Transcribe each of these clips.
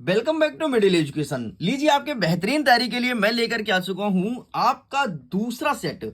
Welcome back to middle education. लीजिए, आपके बेहतरीन तैयारी के लिए मैं लेकर के आ चुका हूं आपका दूसरा सेट।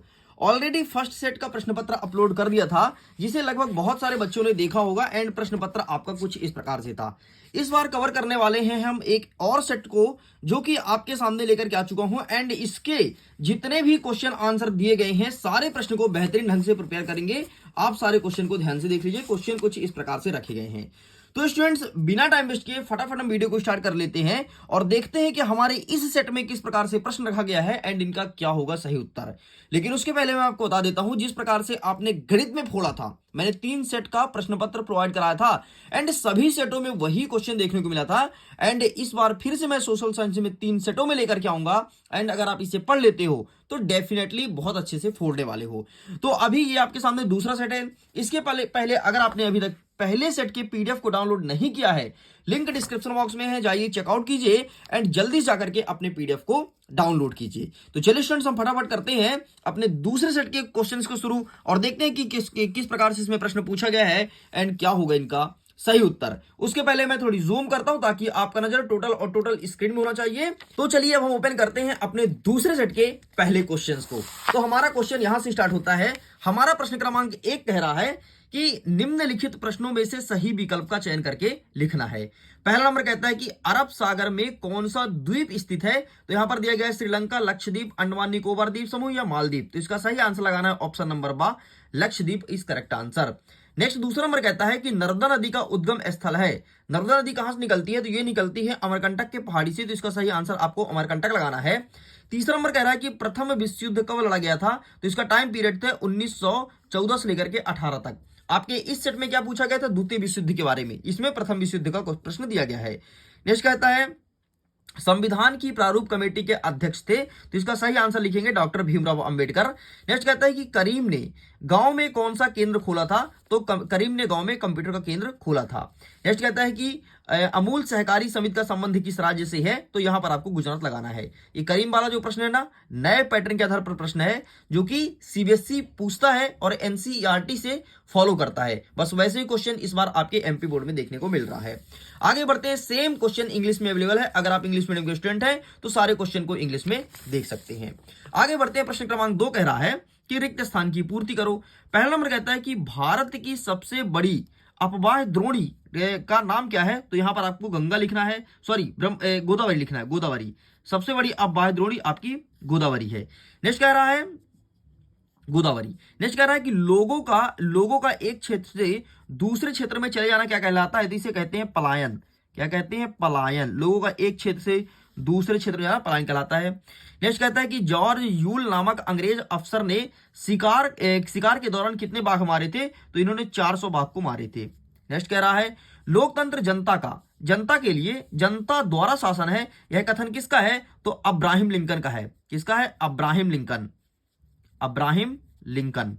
ऑलरेडी फर्स्ट सेट का प्रश्न पत्र अपलोड कर दिया था, जिसे लगभग बहुत सारे बच्चों ने देखा होगा। एंड प्रश्न पत्र आपका कुछ इस प्रकार से था। इस बार कवर करने वाले हैं हम एक और सेट को, जो कि आपके सामने लेकर के आ चुका हूं। एंड इसके जितने भी क्वेश्चन आंसर दिए गए हैं, सारे प्रश्न को बेहतरीन ढंग से प्रिपेयर करेंगे। आप सारे क्वेश्चन को ध्यान से देख लीजिए। क्वेश्चन कुछ इस प्रकार से रखे गए हैं। तो स्टूडेंट्स, बिना टाइम वेस्ट किए फटाफट हम वीडियो को स्टार्ट कर लेते हैं और देखते हैं कि हमारे इस सेट में किस प्रकार से प्रश्न रखा गया है एंड इनका क्या होगा सही उत्तर। लेकिन उसके पहले मैं आपको बता देता हूं, जिस प्रकार से आपने गणित में फोड़ा था, मैंने 3 सेट का प्रश्न पत्र प्रोवाइड कराया था एंड सभी सेटों में वही क्वेश्चन देखने को मिला था। एंड इस बार फिर से मैं सोशल साइंस में 3 सेटों में लेकर के आऊंगा। एंड अगर आप इसे पढ़ लेते हो तो डेफिनेटली बहुत अच्छे से फोड़ने वाले हो। तो अभी ये आपके सामने दूसरा सेट है। इसके पहले अगर आपने अभी तक पहले सेट के पीडीएफ को डाउनलोड नहीं किया है, लिंक डिस्क्रिप्शन बॉक्स में है, जाइए चेकआउट कीजिए एंड जल्दी से जाकर के अपने पीडीएफ को डाउनलोड कीजिए। तो चलिए स्टूडेंट्स, हम फटाफट करते हैं अपने दूसरे सेट के क्वेश्चंस को शुरू और देखते हैं कि किस प्रकार से इसमें प्रश्न पूछा गया है एंड क्या होगा इनका सही उत्तर। उसके पहले मैं थोड़ी जूम करता हूं ताकि आपका नजर टोटल स्क्रीन में होना चाहिए। तो चलिए अब हम ओपन करते हैं अपने दूसरे सेट के पहले क्वेश्चंस को। तो हमारा क्वेश्चन यहां से स्टार्ट होता है। हमारा प्रश्न क्रमांक 1 कह रहा है कि निम्नलिखित प्रश्नों में से सही विकल्प का चयन करके लिखना है। पहला नंबर कहता है कि अरब सागर में कौन सा द्वीप स्थित है। तो यहां पर दिया गया है श्रीलंका, लक्षद्वीप, अंडमान निकोबार द्वीप समूह या मालदीव। तो इसका सही आंसर लगाना है ऑप्शन नंबर बा, Lakshadweep is correct answer. Next दूसरा नंबर कहता है कि नर्मदा नदी का उद्गम स्थल है। नर्मदा नदी कहां से निकलती है? तो ये निकलती है अमरकंटक के पहाड़ी से। तो इसका सही आंसर आपको अमरकंटक लगाना है। तीसरा नंबर कह रहा है कि प्रथम विश्व युद्ध कब लड़ा गया था। तो इसका टाइम पीरियड था 1914 से लेकर के 18 तक। आपके इस सेट में क्या पूछा गया था? द्वितीय विश्व युद्ध के बारे में। इसमें प्रथम विश्व युद्ध का प्रश्न दिया गया है। नेक्स्ट कहता है संविधान की प्रारूप कमेटी के अध्यक्ष थे। तो इसका सही आंसर लिखेंगे डॉक्टर भीमराव अंबेडकर। नेक्स्ट कहता है कि करीम ने गांव में कौन सा केंद्र खोला था। तो करीम ने गांव में कंप्यूटर का केंद्र खोला था। नेक्स्ट कहता है कि अमूल सहकारी समिति का संबंध किस राज्य से है। तो यहां पर आपको गुजरात लगाना है। ये करीम वाला जो प्रश्न है ना, नए पैटर्न के आधार पर प्रश्न है, जो कि सीबीएसई पूछता है और एनसीईआरटी से फॉलो करता है। बस वैसे ही क्वेश्चन इस बार आपके एमपी बोर्ड में देखने को मिल रहा है। आगे बढ़ते हैं। सेम क्वेश्चन इंग्लिश में अवेलेबल है। अगर आप इंग्लिश मीडियम के स्टूडेंट हैं तो सारे क्वेश्चन को इंग्लिश में देख सकते हैं। आगे बढ़ते हैं। प्रश्न क्रमांक 2 कह रहा है कि रिक्त स्थान की पूर्ति करो। पहला नंबर कहता है कि भारत की सबसे बड़ी अपवाह द्रोणी का नाम क्या है। तो यहां पर आपको गंगा लिखना है, सॉरी गोदावरी लिखना है। गोदावरी सबसे बड़ी अपवाह द्रोणी आपकी गोदावरी है। नेक्स्ट कह रहा है गोदावरी। नेक्स्ट कह रहा है कि लोगों का एक क्षेत्र से दूसरे क्षेत्र में चले जाना क्या कहलाता है। तो इसे कहते हैं पलायन। क्या कहते हैं? पलायन। लोगों का एक क्षेत्र से दूसरे क्षेत्र में जाना पलायन कहलाता है। नेक्स्ट कहता है कि जॉर्ज यूल नामक अंग्रेज अफसर ने शिकार के दौरान कितने बाघ मारे थे। तो इन्होंने 400 बाघ को मारे थे। नेक्स्ट कह रहा है लोकतंत्र जनता के लिए जनता द्वारा शासन है। यह कथन किसका है? तो अब्राहम लिंकन का है। किसका है? अब्राहम लिंकन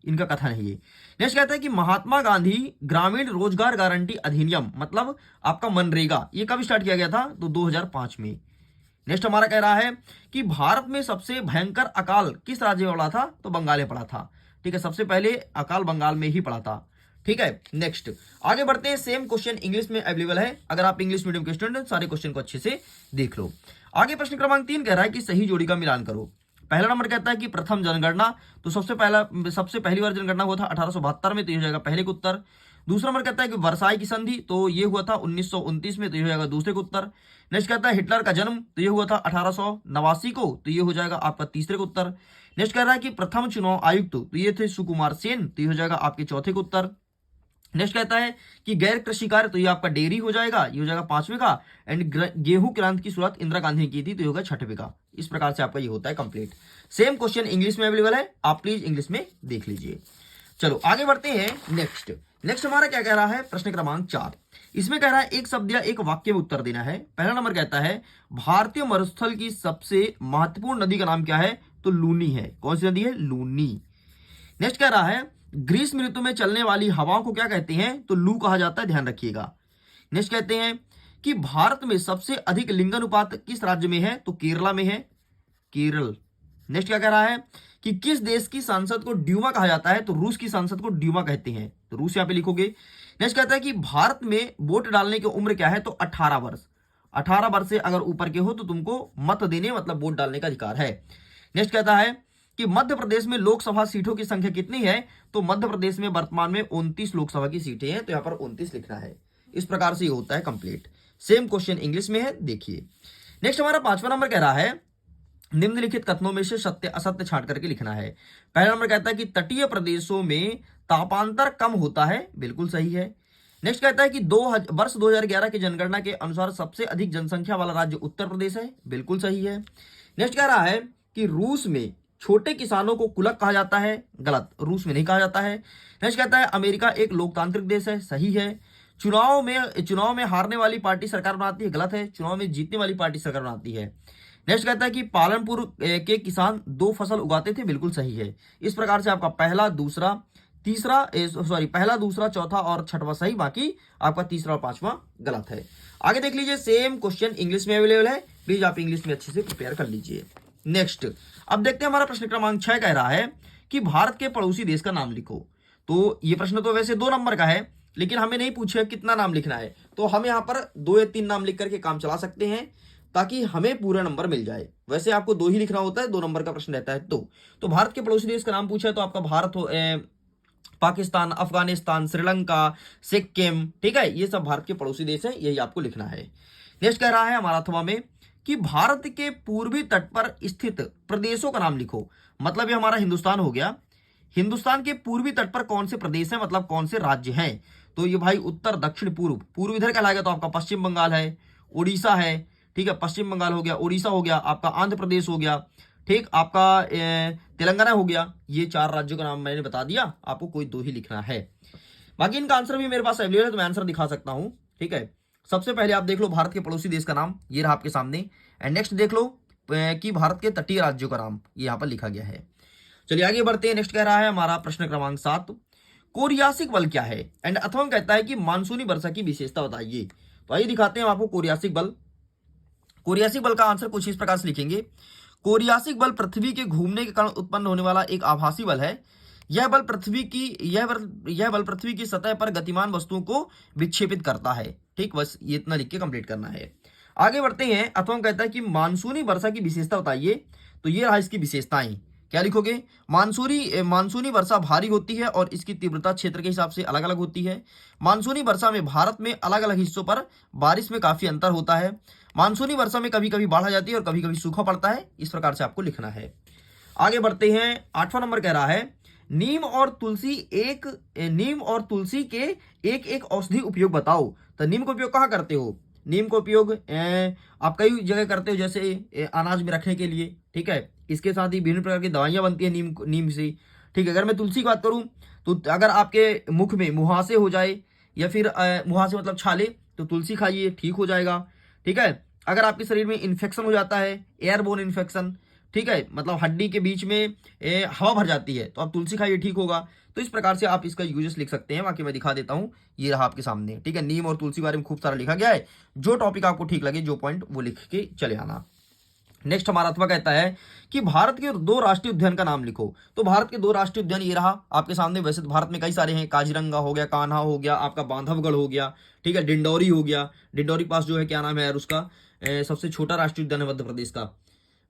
इनका कथन है ये। नेक्स्ट कहता है कि महात्मा गांधी ग्रामीण रोजगार गारंटी अधिनियम, मतलब आपका मनरेगा, ये कब स्टार्ट किया गया था? तो 2005 में। नेक्स्ट हमारा कह रहा है कि भारत में सबसे भयंकर अकाल किस राज्य में पड़ा था। तो बंगाल में पड़ा था। ठीक है, सबसे पहले अकाल बंगाल में ही पड़ा था। ठीक है, नेक्स्ट आगे बढ़ते हैं। सेम क्वेश्चन इंग्लिश में अवेलेबल है। अगर आप इंग्लिश मीडियम के स्टूडेंट हैं, सारे क्वेश्चन को अच्छे से देख लो। आगे प्रश्न क्रमांक 3 कह रहा है कि सही जोड़ी का मिलान करो। पहला नंबर कहता है कि प्रथम जनगणना। तो सबसे पहली बार जनगणना हुआ था 1872 में। तो ये हो जाएगा पहले का उत्तर। दूसरा नंबर कहता है कि वर्साई की संधि, तो ये हुआ था 1929 में। तो ये हो जाएगा दूसरे का उत्तर। नेक्स्ट कहता है हिटलर का जन्म, तो ये हुआ था 1889 को। तो ये हो जाएगा आपका तीसरे का उत्तर। नेक्स्ट कह रहा है कि प्रथम चुनाव आयुक्त, तो ये थे सुकुमार सेन। तो ये हो जाएगा आपके चौथे का उत्तर। नेक्स्ट कहता है कि गैर कृषि कार्य, तो ये आपका डेयरी हो जाएगा, ये हो जाएगा 5वें का। एंड गेहूं क्रांति की शुरुआत इंदिरा गांधी ने की थी। तो ये होगा 6वें का। इस प्रकार से आपका ये होता है कंप्लीट। सेम क्वेश्चन इंग्लिश में अवेलेबल है, आप प्लीज इंग्लिश में देख लीजिए। चलो आगे बढ़ते हैं। नेक्स्ट हमारा क्या कह रहा है? प्रश्न क्रमांक 4। इसमें कह रहा है एक शब्द या एक वाक्य में उत्तर देना है। पहला नंबर कहता है भारतीय मरुस्थल की सबसे महत्वपूर्ण नदी का नाम क्या है। तो लूनी है। कौन सी नदी है? लूनी। नेक्स्ट कह रहा है ग्रीष्म ऋतु में चलने वाली हवाओं को क्या कहते हैं। तो लू कहा जाता है, ध्यान रखिएगा। नेक्स्ट कहते हैं कि भारत में सबसे अधिक लिंगानुपात किस राज्य में है। तो केरला में है, केरल। नेक्स्ट क्या कह रहा है कि किस देश की संसद को ड्यूमा कहा जाता है। तो रूस की संसद को ड्यूमा कहते हैं। तो रूस यहां पे लिखोगे। नेक्स्ट कहता है कि भारत में वोट डालने की उम्र क्या है। तो 18 वर्ष। 18 वर्ष से अगर ऊपर के हो तो तुमको मत देने मतलब वोट डालने का अधिकार है। नेक्स्ट कहता है कि मध्य प्रदेश में लोकसभा सीटों की संख्या कितनी है, तो मध्य प्रदेश में वर्तमान में 29 लोकसभा की सीटें हैं, तो यहाँ पर 29 लिखना है। इस प्रकार से ये होता है कंप्लीट। सेम क्वेश्चन इंग्लिश में है, देखिए। नेक्स्ट हमारा 5वां नंबर कह रहा है निम्नलिखित कथनों में से सत्य असत्य छांट करके लिखना है। पहला नंबर कहता है कि तटीय प्रदेशों में तापांतर कम होता है, बिल्कुल सही है। नेक्स्ट कहता है कि वर्ष 2011 की जनगणना के अनुसार सबसे अधिक जनसंख्या वाला राज्य उत्तर प्रदेश है, बिल्कुल सही है। नेक्स्ट कह रहा है कि रूस में छोटे किसानों को कुलक कहा जाता है, गलत, रूस में नहीं कहा जाता है। नेक्स्ट कहता है अमेरिका एक लोकतांत्रिक देश है, सही है। चुनाव में हारने वाली पार्टी सरकार बनाती है, गलत है, चुनाव में जीतने वाली पार्टी सरकार बनाती है। नेक्स्ट कहता है कि पालनपुर के किसान 2 फसल उगाते थे, बिल्कुल सही है। इस प्रकार से आपका पहला दूसरा चौथा और छठवां सही, बाकी आपका तीसरा और 5वां गलत है। आगे देख लीजिए, सेम क्वेश्चन इंग्लिश में अवेलेबल है, प्लीज आप इंग्लिश में अच्छे से प्रिपेयर कर लीजिए। नेक्स्ट अब देखते हैं हमारा प्रश्न क्रमांक 6 कह रहा है कि भारत के पड़ोसी देश का नाम लिखो। तो ये प्रश्न तो वैसे 2 नंबर का है, लेकिन हमें नहीं पूछे कितना नाम लिखना है, तो हम यहाँ पर 2 या 3 नाम लिख करके काम चला सकते हैं ताकि हमें पूरा नंबर मिल जाए। वैसे आपको 2 ही लिखना होता है, 2 नंबर का प्रश्न रहता है। तो भारत के पड़ोसी देश का नाम पूछा है, तो आपका भारत हो, पाकिस्तान, अफगानिस्तान, श्रीलंका, सिक्किम, ठीक है, ये सब भारत के पड़ोसी देश है, यही आपको लिखना है। नेक्स्ट कह रहा है हमारा अथवा में कि भारत के पूर्वी तट पर स्थित प्रदेशों का नाम लिखो। मतलब ये हमारा हिंदुस्तान हो गया, हिंदुस्तान के पूर्वी तट पर कौन से प्रदेश हैं, मतलब कौन से राज्य हैं। तो ये भाई उत्तर, दक्षिण, पूर्व इधर कहलाएगा, तो आपका पश्चिम बंगाल है, उड़ीसा है, ठीक है, पश्चिम बंगाल हो गया, उड़ीसा हो गया, आपका आंध्र प्रदेश हो गया, ठीक, आपका तेलंगाना हो गया। ये 4 राज्यों का नाम मैंने बता दिया, आपको कोई 2 ही लिखना है। बाकी इनका आंसर भी मेरे पास अवेलेबल है, तो मैं आंसर दिखा सकता हूं, ठीक है। सबसे पहले आप देख लो भारत के पड़ोसी देश का नाम, ये रहा आपके सामने। एंड नेक्स्ट देख लो कि भारत के तटीय राज्यों का नाम ये यहाँ पर लिखा गया है। चलिए आगे बढ़ते हैं। नेक्स्ट कह रहा है हमारा प्रश्न क्रमांक 7, कोरियासिक बल क्या है। एंड अथवा कहता है कि मानसूनी वर्षा की विशेषता बताइए। तो आइए दिखाते हैं आपको कोरियासिक बल। कोरियासिक बल का आंसर कुछ इस प्रकार से लिखेंगे, कोरियासिक बल पृथ्वी के घूमने के कारण उत्पन्न होने वाला एक आभासी बल है। यह बल पृथ्वी की सतह पर गतिमान वस्तुओं को विक्षेपित करता है, ठीक, बस ये इतना लिख के कंप्लीट करना है। आगे बढ़ते हैं। अथवा कहता है कि मानसूनी वर्षा की विशेषता बताइए। तो ये रहा इसकी विशेषताएं, क्या लिखोगे, मानसूनी वर्षा भारी होती है और इसकी तीव्रता क्षेत्र के हिसाब से अलग अलग होती है। मानसूनी वर्षा में भारत में अलग अलग हिस्सों पर बारिश में काफी अंतर होता है। मानसूनी वर्षा में कभी कभी बाढ़ आ जाती है और कभी कभी सूखा पड़ता है। इस प्रकार से आपको लिखना है। आगे बढ़ते हैं। 8वां नंबर कह रहा है नीम और तुलसी के एक एक औषधि उपयोग बताओ। तो नीम का उपयोग कहाँ करते हो, नीम का उपयोग आप कई जगह करते हो, जैसे अनाज में रखने के लिए, ठीक है। इसके साथ ही विभिन्न प्रकार की दवाइयां बनती है नीम से, ठीक है। अगर मैं तुलसी की बात करूं तो अगर आपके मुख में मुहासे हो जाए या फिर मुहासे मतलब छाले, तो तुलसी खाइए, ठीक हो जाएगा, ठीक है। अगर आपके शरीर में इन्फेक्शन हो जाता है, एयरबोर्न इन्फेक्शन, ठीक है, मतलब हड्डी के बीच में हवा भर जाती है, तो आप तुलसी खाइए, ठीक होगा। तो इस प्रकार से आप इसका यूजेस लिख सकते हैं। बाकी मैं दिखा देता हूं, ये रहा आपके सामने, ठीक है। नीम और तुलसी के बारे में खूब सारा लिखा गया है, जो टॉपिक आपको ठीक लगे, जो पॉइंट, वो लिख के चले आना। नेक्स्ट हमारा अथवा कहता है कि भारत के 2 राष्ट्रीय उद्यान का नाम लिखो। तो भारत के 2 राष्ट्रीय उद्यान ये रहा आपके सामने। वैसे तो भारत में कई सारे हैं, काजीरंगा हो गया, कान्हा हो गया, आपका बांधवगढ़ हो गया, ठीक है, डिंडौरी हो गया। डिंडौरी पास जो है, क्या नाम है यार उसका, सबसे छोटा राष्ट्रीय उद्यान है मध्य प्रदेश का,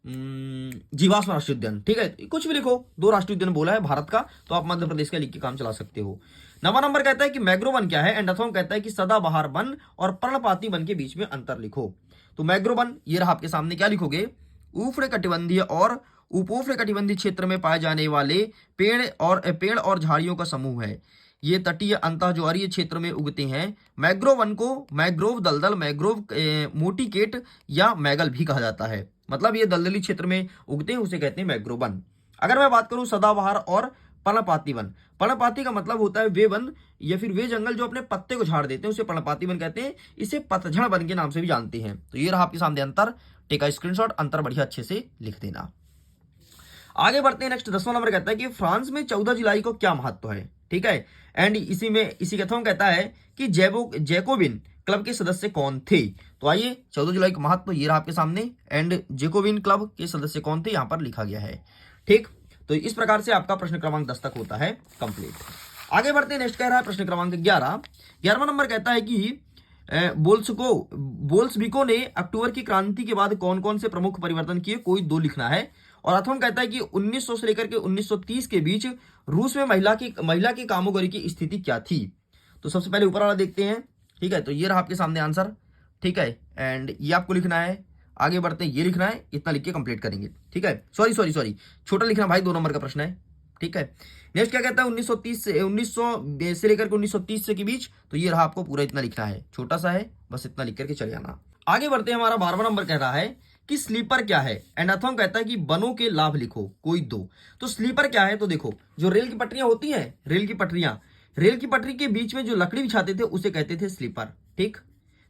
जीवाश्म राष्ट्रीय उद्यान, ठीक है। कुछ भी लिखो, 2 राष्ट्रीय उद्यान बोला है भारत का, तो आप मध्य प्रदेश का लिख के काम चला सकते हो। 9वां नंबर कहता है कि मैग्रो वन क्या है। एंड अथवा कहता है कि सदाबहार वन और पर्णपाती वन के बीच में अंतर लिखो। तो मैग्रो वन ये रहा आपके सामने, क्या लिखोगे, उष्णकटिबंधीय और उपोष्णकटिबंधीय क्षेत्र में पाए जाने वाले पेड़ और झाड़ियों का समूह है। ये तटीय अंतः ज्वारीय क्षेत्र में उगते हैं। मैग्रोव वन को मैग्रोव दलदल, मैग्रोव मोटी केट या मैगल भी कहा जाता है। मतलब ये दलदली क्षेत्र में उगते हैं, उसे कहते हैं मैग्रोव वन। अगर मैं बात करूं सदाबहार और पर्णपाती वन, पर्णपाती का मतलब होता है वे वन या फिर वे जंगल जो अपने पत्ते को झाड़ देते हैं, उसे पर्णपाती वन कहते हैं। इसे पतझड़ वन के नाम से भी जानते हैं। तो ये रहा आपके सामने अंतर, टेक स्क्रीनशॉट, अंतर बढ़िया अच्छे से लिख देना। आगे बढ़ते हैं। नेक्स्ट 10वां नंबर कहता है कि फ्रांस में 14 जुलाई को क्या महत्व है, ठीक है। एंड इसी कथन कहता है कि जैकोबिन क्लब के सदस्य कौन थे। तो आइए 14 जुलाई का महत्व ये रहा आपके सामने। एंड जैकोबिन क्लब के सदस्य कौन थे, यहां पर लिखा गया है, ठीक। तो इस प्रकार से आपका प्रश्न क्रमांक 10 तक होता है कंप्लीट। आगे बढ़ते हैं। नेक्स्ट कह रहा है प्रश्न क्रमांक 11। 11वां नंबर कहता है कि बोल्शेविकों ने अक्टूबर की क्रांति के बाद कौन कौन से प्रमुख परिवर्तन किए, कोई दो लिखना है। और अथवा कहता है कि 1900 से लेकर के 1930 के बीच रूस में महिला की कामोगिरी की स्थिति क्या थी। तो सबसे पहले ऊपर वाला देखते हैं, ठीक है। तो ये रहा आपके सामने आंसर, ठीक है, एंड ये आपको लिखना है। आगे बढ़ते हैं, ये लिखना है, इतना लिख के कंप्लीट करेंगे, ठीक है। सॉरी छोटा लिखना भाई, 2 नंबर का प्रश्न है, ठीक है। नेक्स्ट क्या कहता है, 1900 से लेकर के 1930 से के बीच, तो ये रहा, आपको पूरा इतना लिखना है, छोटा सा है, बस इतना लिख करके चले जाना। आगे बढ़ते हैं, हमारा 12वां नंबर कह रहा है कि स्लीपर क्या है, एंड अथवा कहता है कि बनों के लाभ लिखो, कोई दो। तो स्लीपर क्या है, तो देखो जो रेल की पटरियां होती हैं, रेल की पटरी के बीच में जो लकड़ी बिछाते थे उसे कहते थे स्लीपर, ठीक।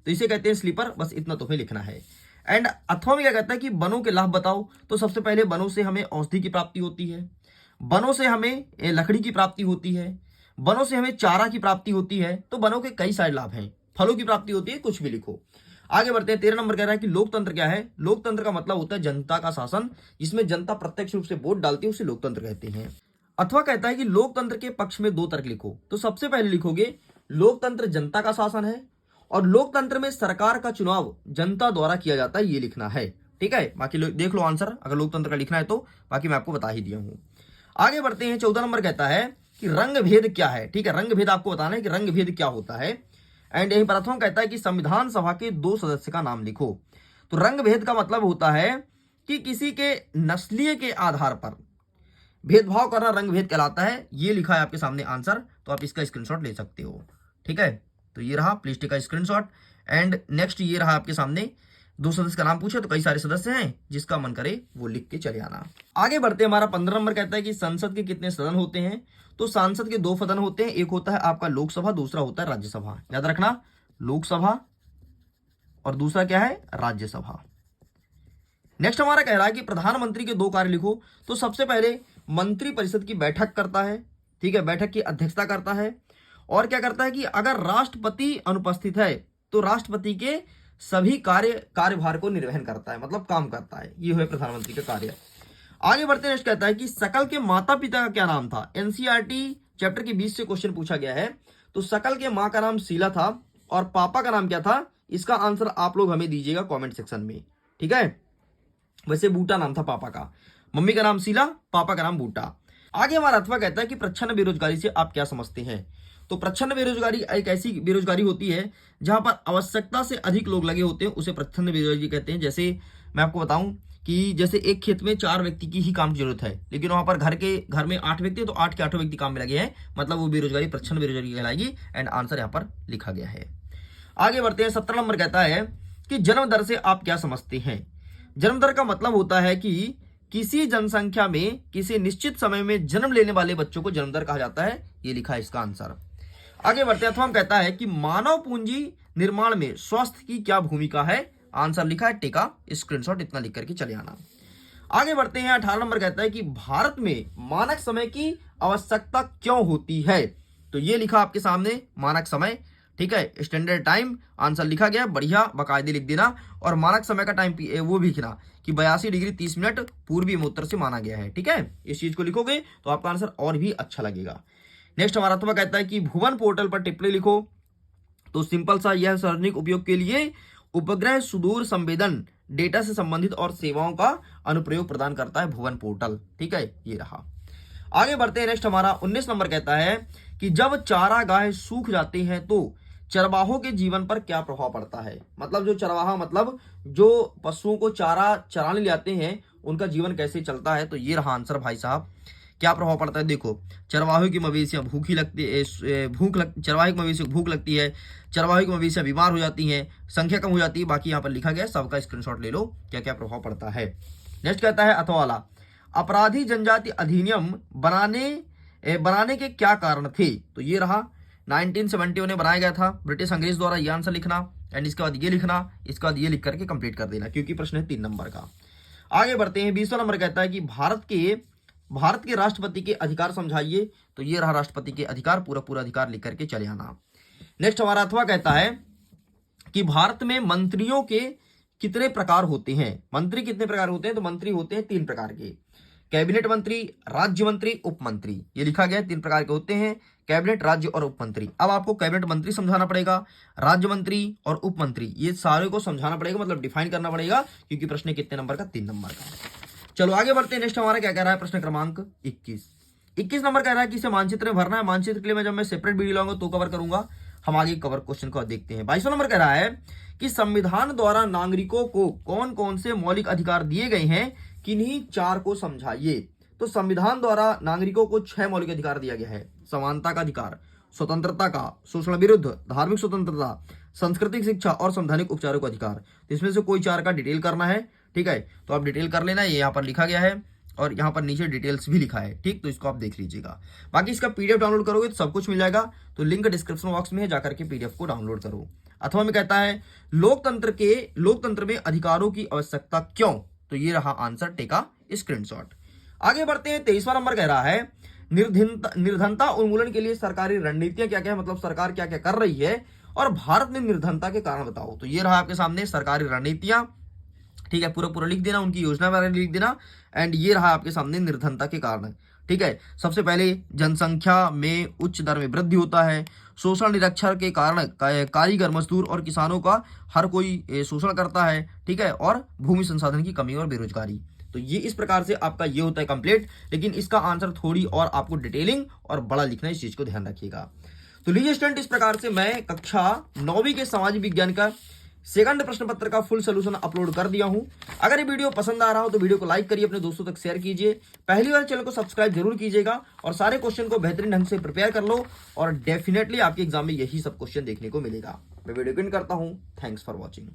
तो इसे कहते हैं स्लीपर, बस इतना तुम्हें लिखना है। एंड अथवा में क्या कहता है कि बनों के लाभ बताओ। तो सबसे पहले बनों से हमें औषधि की प्राप्ति होती है, बनों से हमें लकड़ी की प्राप्ति होती है, बनों से हमें चारा की प्राप्ति होती है। तो बनों के कई सारे लाभ हैं, फलों की प्राप्ति होती है, कुछ भी लिखो। आगे बढ़ते हैं, 13 नंबर कह रहा है कि लोकतंत्र क्या है। लोकतंत्र का मतलब होता है जनता का शासन, जिसमें जनता प्रत्यक्ष रूप से वोट डालती है, उसे लोकतंत्र कहते हैं। अथवा कहता है कि लोकतंत्र के पक्ष में 2 तर्क लिखो। तो सबसे पहले लिखोगे लोकतंत्र जनता का शासन है, और लोकतंत्र में सरकार का चुनाव जनता द्वारा किया जाता है, ये लिखना है, ठीक है। बाकी देख लो आंसर, अगर लोकतंत्र का लिखना है तो, बाकी मैं आपको बता ही दिया हूं। आगे बढ़ते हैं, 14 नंबर कहता है कि रंग भेद क्या है, ठीक है। रंग भेद आपको बताना है कि रंग भेद क्या होता है। एंड यही प्रथम कहता है कि संविधान सभा के 2 सदस्य का नाम लिखो। तो रंग भेद का मतलब होता है कि किसी के नस्लीय के आधार पर भेदभाव करना रंग भेद कहलाता है। ये लिखा है आपके सामने आंसर, तो आप इसका स्क्रीनशॉट ले सकते हो, ठीक है। तो ये रहा, प्लीज टेक का स्क्रीनशॉट। एंड नेक्स्ट ये रहा आपके सामने, 2 सदस्य का नाम पूछे तो कई सारे सदस्य हैं, जिसका मन करे वो लिख के चले आना। आगे बढ़ते हैं, हमारा 15 नंबर कहता है कि संसद के कितने सदन होते हैं। तो सांसद के 2 सदन होते हैं, एक होता है आपका लोकसभा, दूसरा होता है राज्यसभा। याद रखना, लोकसभा और दूसरा क्या है, राज्यसभा। नेक्स्ट हमारा कह रहा है कि प्रधानमंत्री के 2 कार्य लिखो। तो सबसे पहले मंत्री परिषद की बैठक करता है, ठीक है, बैठक की अध्यक्षता करता है। और क्या करता है कि अगर राष्ट्रपति अनुपस्थित है तो राष्ट्रपति के सभी कार्यभार को निर्वहन करता है, मतलब काम करता है। ये है प्रधानमंत्री का कार्य। आगे बढ़ते नेक्स्ट कहता है कि सकल के माता पिता का क्या नाम था। एनसीईआरटी चैप्टर के 20 से क्वेश्चन पूछा गया है। तो सकल के मां का नाम शीला था, और पापा का नाम क्या था, इसका आंसर आप लोग हमें दीजिएगा कमेंट सेक्शन में, ठीक है। वैसे बूटा नाम था पापा का, मम्मी का नाम शीला, पापा का नाम बूटा। आगे हमारा अथवा कहता है कि प्रच्छन्न बेरोजगारी से आप क्या समझते हैं। तो प्रच्छन्न बेरोजगारी एक ऐसी बेरोजगारी होती है जहां पर आवश्यकता से अधिक लोग लगे होते हैं, उसे प्रच्छन्न बेरोजगारी कहते हैं। जैसे मैं आपको बताऊं कि जैसे एक खेत में 4 व्यक्ति की ही काम की जरूरत है, लेकिन वहां पर घर में 8 व्यक्ति है, तो 8 के 8 व्यक्ति काम में लगे हैं, मतलब वो बेरोजगारी प्रच्छन्न बेरोजगारी कहलाएगी। एंड आंसर यहाँ पर लिखा गया है। आगे बढ़ते हैं, 17 नंबर कहता है कि जन्म दर से आप क्या समझते हैं। जन्म दर का मतलब होता है कि किसी जनसंख्या में किसी निश्चित समय में जन्म लेने वाले बच्चों को जन्म दर कहा जाता है। ये लिखा है इसका आंसर। आगे बढ़ते हैं, अथवा कहता है कि मानव पूंजी निर्माण में स्वास्थ्य की क्या भूमिका है। आंसर लिखा है, टेका स्क्रीनशॉट, इतना लिख करके चले आना। आगे बढ़ते हैं, 18 नंबर कहता है कि भारत में मानक समय की आवश्यकता क्यों होती है। तो ये लिखा आपके सामने, मानक समय, ठीक है, स्टैंडर्ड टाइम। आंसर लिखा गया, बढ़िया बाकायदे लिख देना। और मानक समय का टाइम वो भी लिखना कि 82 डिग्री 30 मिनट पूर्वी एवं उत्तर से माना गया है, ठीक है। इस चीज को लिखोगे तो आपका आंसर और भी अच्छा लगेगा। नेक्स्ट हमारा अथवा कहता है कि भुवन पोर्टल पर टिप्पणी लिखो। तो सिंपल सा, यह सार्वजनिक उपयोग के लिए उपग्रह सुदूर संवेदन डेटा से संबंधित और सेवाओं का अनुप्रयोग प्रदान करता है भुवन पोर्टल, ठीक है। ये रहा। आगे बढ़ते हैं, नेक्स्ट हमारा 19 नंबर कहता है कि जब चारागाह सूख जाते हैं तो चरवाहों के जीवन पर क्या प्रभाव पड़ता है। मतलब जो चरवाहा, मतलब जो पशुओं को चारा चराने ले आते हैं, उनका जीवन कैसे चलता है। तो ये रहा आंसर भाई साहब, क्या प्रभाव पड़ता है। देखो, चरवाहे की मवेशियां चरवाहे की मवेशियों को भूख लगती है, चरवाहे की मवेशियां बीमार हो जाती हैं, संख्या कम हो जाती है। बाकी यहाँ पर लिखा गया, सबका स्क्रीनशॉट ले लो, क्या क्या प्रभाव पड़ता है। नेक्स्ट कहता है अथवा वाला, अपराधी जनजाति अधिनियम बनाने के क्या कारण थे। तो ये रहा, 1971 में बनाया गया था ब्रिटिश अंग्रेज द्वारा। ये आंसर लिखना। एंड इसके बाद ये लिखना, इसके बाद ये लिख करके कंप्लीट कर देना, क्योंकि प्रश्न है 3 नंबर का। आगे बढ़ते हैं, 20वां नंबर कहता है कि भारत के राष्ट्रपति के अधिकार समझाइए। तो ये रहा राष्ट्रपति के अधिकार, पूरा अधिकार लिख करके चले आना। नेक्स्ट हमारा अथवा कहता है कि भारत में मंत्रियों के कितने प्रकार होते हैं। मंत्री कितने प्रकार होते हैं। तो मंत्री होते हैं 3 प्रकार के। कैबिनेट मंत्री, राज्य मंत्री, उप मंत्री। ये लिखा गया है, 3 प्रकार के होते हैं, कैबिनेट, राज्य और उप मंत्री। अब आपको कैबिनेट मंत्री समझाना पड़ेगा, राज्य मंत्री और उप मंत्री, ये सारे को समझाना पड़ेगा, मतलब डिफाइन करना पड़ेगा, क्योंकि प्रश्न कितने नंबर का, 3 नंबर का। चलो आगे बढ़ते हैं। नेक्स्ट हमारा क्या कह रहा है, प्रश्न क्रमांक 21 नंबर कह रहा है कि इसे मानचित्र में भरना है। मानचित्र के लिए मैं जब मैं सेपरेट वीडियो लाऊंगा तो कवर करूंगा। हम आगे कवर क्वेश्चन को देखते हैं। 22वां नंबर कह रहा है कि संविधान द्वारा नागरिकों को कौन कौन से मौलिक अधिकार दिए गए हैं, किन्हीं 4 को समझाइए। तो संविधान द्वारा नागरिकों को 6 मौलिक अधिकार दिया गया है। समानता का अधिकार, स्वतंत्रता का, शोषण विरुद्ध, धार्मिक स्वतंत्रता, सांस्कृतिक शिक्षा और संवैधानिक उपचारों का अधिकार। तो इसमें से कोई 4 का डिटेल करना है, ठीक है, तो आप डिटेल कर लेना। ये यहाँ पर लिखा गया है और यहाँ पर नीचे डिटेल्स भी लिखा है, ठीक, तो इसको आप देख लीजिएगा। बाकी इसका पीडीएफ डाउनलोड करोगे तो सब कुछ मिल जाएगा, तो लिंक डिस्क्रिप्शन बॉक्स में है, जाकर के पीडीएफ को डाउनलोड करो। अथवा में कहता है लोकतंत्र में अधिकारों की आवश्यकता क्यों, तो ये रहा आंसर, टेका स्क्रीनशॉट। आगे बढ़ते हैं। 23वां नंबर कह रहा है निर्धनता उन्मूलन के लिए सरकारी रणनीतियां क्या क्या है, मतलब सरकार क्या क्या कर रही है, और भारत में निर्धनता के कारण बताओ। तो ये रहा आपके सामने सरकारी रणनीतियां, ठीक है, पूरा लिख देना, उनकी योजना बारे में लिख देना। एंड ये रहा आपके सामने निर्धनता के कारण, ठीक है। सबसे पहले जनसंख्या में उच्च दर में वृद्धि होता है, शोषण निरक्षर के कारण कारीगर, मजदूर और किसानों का हर कोई शोषण करता है, ठीक है, और भूमि संसाधन की कमी और बेरोजगारी। तो ये इस प्रकार से आपका ये होता है कंप्लीट, लेकिन इसका आंसर थोड़ी और आपको डिटेलिंग और बड़ा लिखना है, इस चीज को ध्यान रखिएगा। तो लीजिए स्टूडेंट, इस प्रकार से मैं कक्षा 9वीं के सामाजिक विज्ञान का सेकंड प्रश्न पत्र का फुल सोल्यूशन अपलोड कर दिया हूं। अगर ये वीडियो पसंद आ रहा हो तो वीडियो को लाइक करिए, अपने दोस्तों तक शेयर कीजिए, पहली बार चैनल को सब्सक्राइब जरूर कीजिएगा, और सारे क्वेश्चन को बेहतरीन ढंग से प्रिपेयर कर लो, और डेफिनेटली आपके एग्जाम में यही सब क्वेश्चन देखने को मिलेगा। मैं वीडियो एंड करता हूं। Thanks for watching.